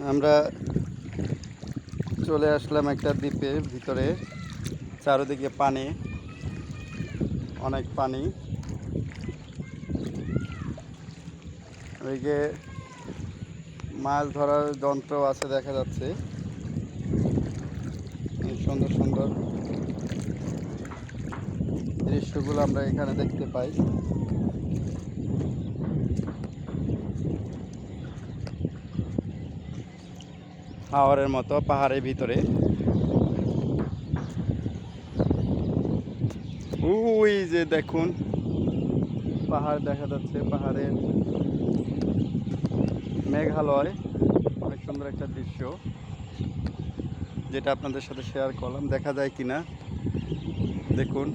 আমরা চলে আসলাম একটা দ্বীপের ভিতরে। চারিদিকে পানি, অনেক পানি। ওইদিকে মাছ ধরার যন্ত্র আছে দেখা যাচ্ছে। সুন্দর সুন্দর দৃশ্যগুলো আমরা এখানে দেখতে পাই। হাওরের মতো পাহাড়ের ভিতরে। ওই যে দেখুন পাহাড় দেখা যাচ্ছে, পাহাড়ের মেঘালয়। অনেক সুন্দর একটা দৃশ্য, যেটা আপনাদের সাথে শেয়ার করলাম। দেখা যায় কিনা দেখুন।